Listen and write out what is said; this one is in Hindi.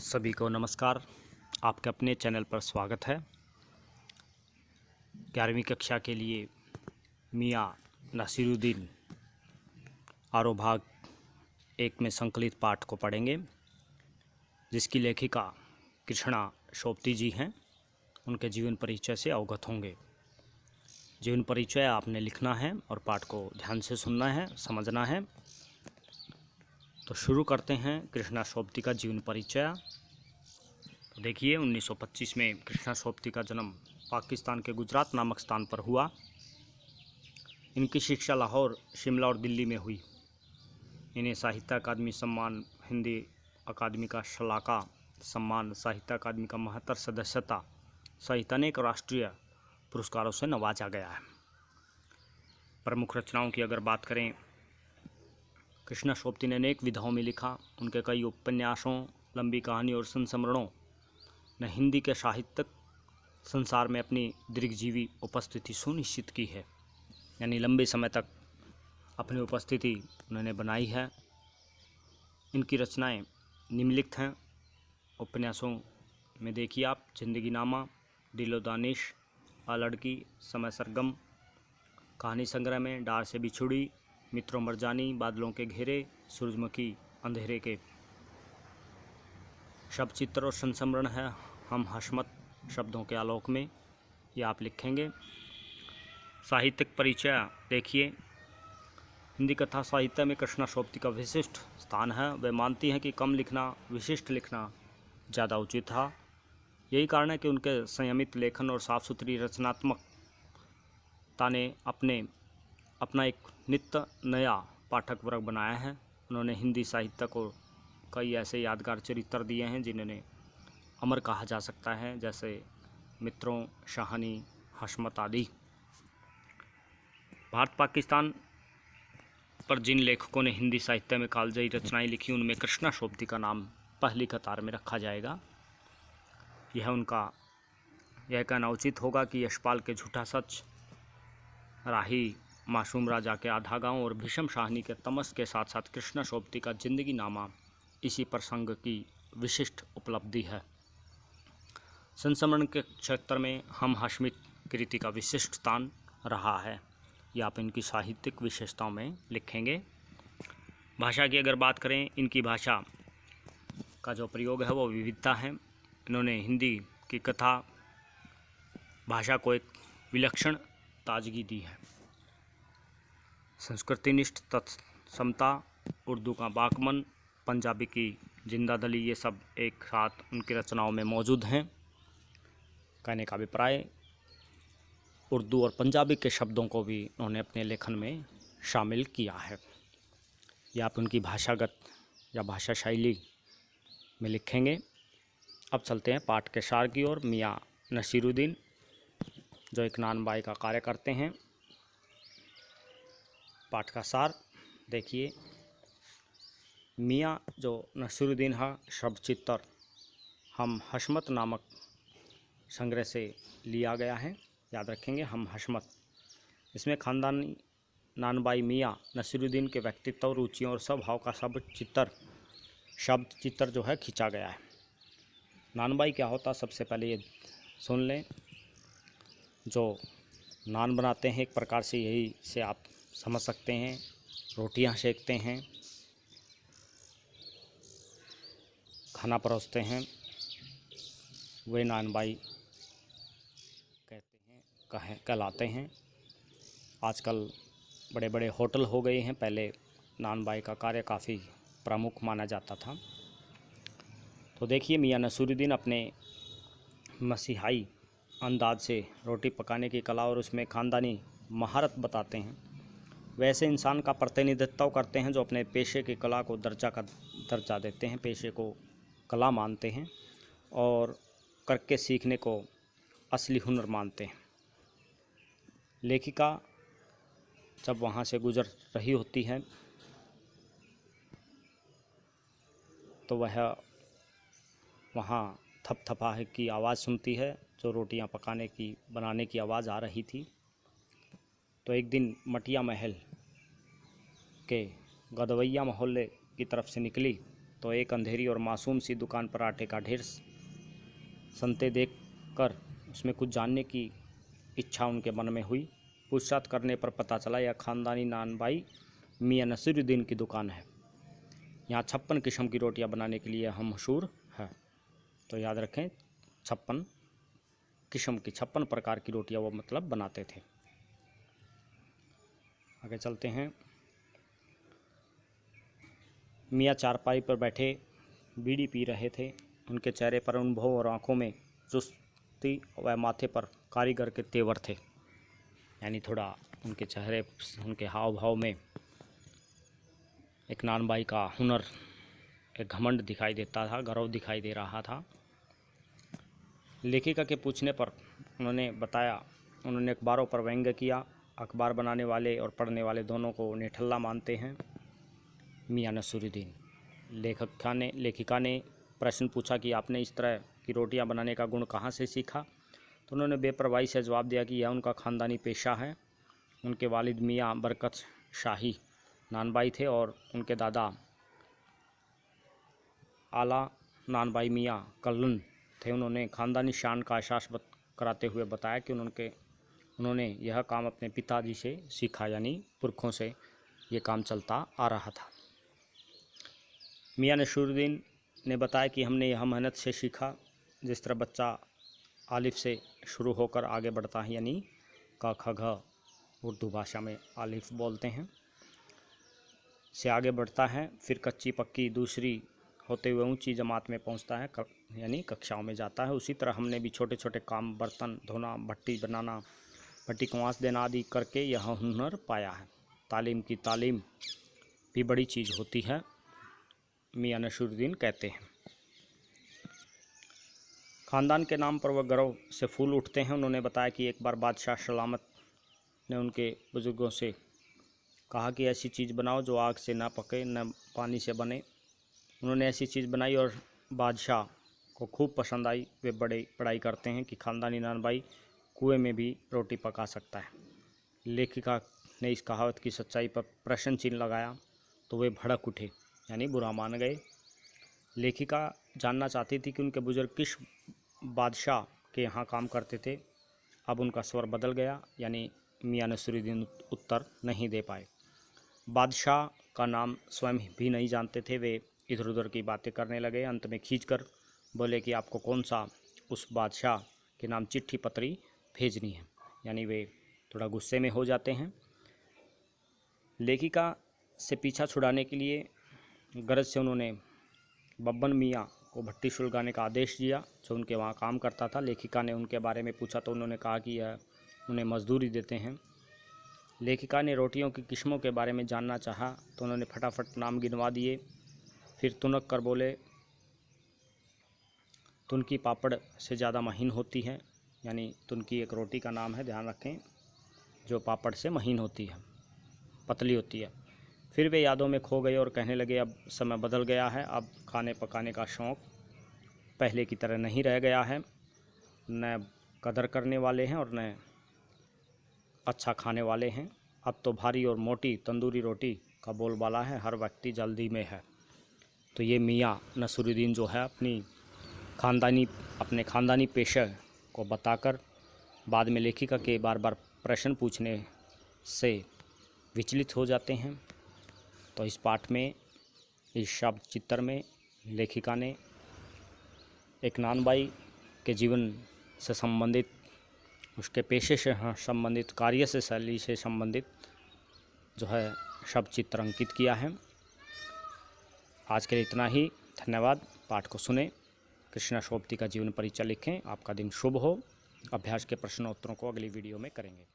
सभी को नमस्कार। आपके अपने चैनल पर स्वागत है। 11वीं कक्षा के लिए मियाँ नसीरुद्दीन आरो भाग 1 में संकलित पाठ को पढ़ेंगे, जिसकी लेखिका कृष्णा सोपती जी हैं। उनके जीवन परिचय से अवगत होंगे। जीवन परिचय आपने लिखना है और पाठ को ध्यान से सुनना है, समझना है। तो शुरू करते हैं कृष्णा सोपती का जीवन परिचय। तो देखिए, 1925 में कृष्णा सोपती का जन्म पाकिस्तान के गुजरात नामक स्थान पर हुआ। इनकी शिक्षा लाहौर, शिमला और दिल्ली में हुई। इन्हें साहित्य अकादमी सम्मान, हिंदी अकादमी का शलाका सम्मान, साहित्य अकादमी का महत्तर सदस्यता सहित अनेक राष्ट्रीय पुरस्कारों से नवाजा गया है। प्रमुख रचनाओं की अगर बात करें, कृष्णा सोपती ने अनेक विधाओं में लिखा। उनके कई उपन्यासों, लंबी कहानी और संस्मरणों ने हिंदी के साहित्यिक संसार में अपनी दीर्घजीवी उपस्थिति सुनिश्चित की है। यानी लंबे समय तक अपनी उपस्थिति उन्होंने बनाई है। इनकी रचनाएं निम्नलिखित हैं। उपन्यासों में देखिए आप, जिंदगी नामा, दिलो दानिश, आ लड़की, समय सरगम। कहानी संग्रह में डार से बिछुड़ी, मित्रों मरजानी, बादलों के घेरे, सूरजमुखी, अंधेरे के। शब्द चित्र और संस्मरण है हम हशमत शब्दों के आलोक में, ये आप लिखेंगे। साहित्यिक परिचय देखिए, हिंदी कथा साहित्य में कृष्णा सोपती का विशिष्ट स्थान है। वे मानती हैं कि कम लिखना, विशिष्ट लिखना ज़्यादा उचित था। यही कारण है कि उनके संयमित लेखन और साफ सुथरी रचनात्मकता ने अपना एक नित्य नया पाठक वर्ग बनाया है। उन्होंने हिंदी साहित्य को कई ऐसे यादगार चरित्र दिए हैं जिन्हें अमर कहा जा सकता है, जैसे मित्रों, शाहनी, हशमत आदि। भारत पाकिस्तान पर जिन लेखकों ने हिंदी साहित्य में कालजयी रचनाएं लिखी, उनमें कृष्णा सोपती का नाम पहली कतार में रखा जाएगा। यह कहना उचित होगा कि यशपाल के झूठा सच, राही मासूम राजा के आधा गांव और भीषम शाहनी के तमस के साथ साथ कृष्णा सोपती का जिंदगी नामा इसी प्रसंग की विशिष्ट उपलब्धि है। संस्मरण के क्षेत्र में हम हाशमी कृति का विशिष्ट स्थान रहा है। ये आप इनकी साहित्यिक विशेषताओं में लिखेंगे। भाषा की अगर बात करें, इनकी भाषा का जो प्रयोग है वो विविधता है। इन्होंने हिंदी की कथा भाषा को एक विलक्षण ताजगी दी है। संस्कृतिनिष्ठ तत्समता, उर्दू का बाकमन, पंजाबी की जिंदादली, ये सब एक साथ उनकी रचनाओं में मौजूद हैं। कहने का अभिप्राय, उर्दू और पंजाबी के शब्दों को भी उन्होंने अपने लेखन में शामिल किया है। या आप उनकी भाषागत या भाषा शैली में लिखेंगे। अब चलते हैं पाठ के सार की ओर। मियाँ नसीरुद्दीन जो एक नानबाई का कार्य करते हैं। पाठ का सार देखिए, मियाँ जो नसीरुद्दीन है, शब्द चित्र हम हशमत नामक संग्रह से लिया गया है। याद रखेंगे, हम हशमत। इसमें खानदानी नानबाई मियाँ नसीरुद्दीन के व्यक्तित्व, रुचियों और स्वभाव का शब्द चित्र जो है खींचा गया है। नानबाई क्या होता, सबसे पहले ये सुन लें। जो नान बनाते हैं, एक प्रकार से यही से आप समझ सकते हैं, रोटियां सेकते हैं, खाना परोसते हैं, वे नानबाई कहलाते हैं। आजकल बड़े बड़े होटल हो गए हैं, पहले नानबाई का कार्य काफ़ी प्रमुख माना जाता था। तो देखिए, मियाँ नसीरुद्दीन अपने मसीहाई अंदाज से रोटी पकाने की कला और उसमें ख़ानदानी महारत बताते हैं। वैसे इंसान का प्रतिनिधित्व करते हैं जो अपने पेशे की कला को दर्जा देते हैं, पेशे को कला मानते हैं और करके सीखने को असली हुनर मानते हैं। लेखिका जब वहाँ से गुजर रही होती है तो वह वहाँ थपथपाहे की आवाज़ सुनती है, जो रोटियां बनाने की आवाज़ आ रही थी। तो एक दिन मटिया महल के गदवैया मोहल्ले की तरफ से निकली तो एक अंधेरी और मासूम सी दुकान पर आटे का ढेर संते देख कर उसमें कुछ जानने की इच्छा उनके मन में हुई। पूछताछ करने पर पता चला यह ख़ानदानी नानबाई मियाँ नसीरुद्दीन की दुकान है। यहाँ 56 किस्म की रोटियां बनाने के लिए हम मशहूर है। तो याद रखें, 56 किस्म की 56 प्रकार की रोटियां वो मतलब बनाते थे। आगे चलते हैं। मियाँ चारपाई पर बैठे बीड़ी पी रहे थे। उनके चेहरे पर अनुभव और आंखों में चुस्ती व माथे पर कारीगर के तेवर थे। यानी थोड़ा उनके चेहरे, उनके हाव भाव में एक नानबाई का हुनर, एक घमंड दिखाई देता था, गर्व दिखाई दे रहा था। लेखिका के पूछने पर उन्होंने बताया, उन्होंने अखबारों पर व्यंग्य किया। अखबार बनाने वाले और पढ़ने वाले दोनों को निठल्ला मानते हैं मियाँ नसीरुद्दीन। लेखिका ने प्रश्न पूछा कि आपने इस तरह की रोटियां बनाने का गुण कहाँ से सीखा। तो उन्होंने बेपरवाही से जवाब दिया कि यह उनका ख़ानदानी पेशा है। उनके वालिद मियाँ बरकत शाही नानबाई थे और उनके दादा आला नानबाई मियाँ कल्लन थे। उन्होंने ख़ानदानी शान का एहसास कराते हुए बताया कि उन्होंने यह काम अपने पिताजी से सीखा, यानी पुरखों से ये काम चलता आ रहा था। मियाँ नसीरुद्दीन ने बताया कि हमने यह मेहनत से सीखा। जिस तरह बच्चा आलिफ से शुरू होकर आगे बढ़ता है, यानी क ख घ उर्दू भाषा में आलिफ बोलते हैं, से आगे बढ़ता है, फिर कच्ची पक्की दूसरी होते हुए ऊंची जमात में पहुंचता है, यानी कक्षाओं में जाता है। उसी तरह हमने भी छोटे छोटे काम, बर्तन धोना, भट्टी बनाना, भट्टी को आंच देना आदि करके यह हुनर पाया है। तालीम की तालीम भी बड़ी चीज़ होती है, मियाँ नसीरुद्दीन कहते हैं। ख़ानदान के नाम पर वह गर्व से फूल उठते हैं। उन्होंने बताया कि एक बार बादशाह सलामत ने उनके बुज़ुर्गों से कहा कि ऐसी चीज़ बनाओ जो आग से ना पके, न पानी से बने। उन्होंने ऐसी चीज़ बनाई और बादशाह को खूब पसंद आई। वे बड़ाई करते हैं कि ख़ानदानी नानबाई कुएं में भी रोटी पका सकता है। लेखिका ने इस कहावत की सच्चाई पर प्रश्न चिन्ह लगाया तो वे भड़क उठे, यानी बुरा मान गए। लेखिका जानना चाहती थी कि उनके बुजुर्ग किस बादशाह के यहाँ काम करते थे। अब उनका स्वर बदल गया, यानी मियाँ नसीरुद्दीन उत्तर नहीं दे पाए। बादशाह का नाम स्वयं भी नहीं जानते थे। वे इधर उधर की बातें करने लगे। अंत में खींचकर बोले कि आपको कौन सा उस बादशाह के नाम चिट्ठी पत्री भेजनी है, यानी वे थोड़ा गुस्से में हो जाते हैं। लेखिका से पीछा छुड़ाने के लिए गरज से उन्होंने बब्बन मियाँ को भट्टी सुलगाने का आदेश दिया, जो उनके वहाँ काम करता था। लेखिका ने उनके बारे में पूछा तो उन्होंने कहा कि यह उन्हें मजदूरी देते हैं। लेखिका ने रोटियों की किस्मों के बारे में जानना चाहा तो उन्होंने फटाफट नाम गिनवा दिए। फिर तुनक कर बोले, तुनकी पापड़ से ज़्यादा महीन होती है, यानी तुनकी एक रोटी का नाम है, ध्यान रखें, जो पापड़ से महीन होती है, पतली होती है। फिर वे यादों में खो गए और कहने लगे, अब समय बदल गया है, अब खाने पकाने का शौक़ पहले की तरह नहीं रह गया है। न कदर करने वाले हैं और न अच्छा खाने वाले हैं। अब तो भारी और मोटी तंदूरी रोटी का बोलबाला है, हर व्यक्ति जल्दी में है। तो ये मियाँ नसीरुद्दीन जो है अपने ख़ानदानी पेशे को बताकर बाद में लेखिका के बार बार प्रश्न पूछने से विचलित हो जाते हैं। तो इस पाठ में, इस शब्द चित्र में लेखिका ने एक नानबाई के जीवन से संबंधित, उसके पेशे से संबंधित, कार्य से शैली से संबंधित जो है शब्द चित्र अंकित किया है। आज के लिए इतना ही। धन्यवाद। पाठ को सुने। कृष्णा सोबती का जीवन परिचय लिखें। आपका दिन शुभ हो। अभ्यास के प्रश्नोत्तरों को अगली वीडियो में करेंगे।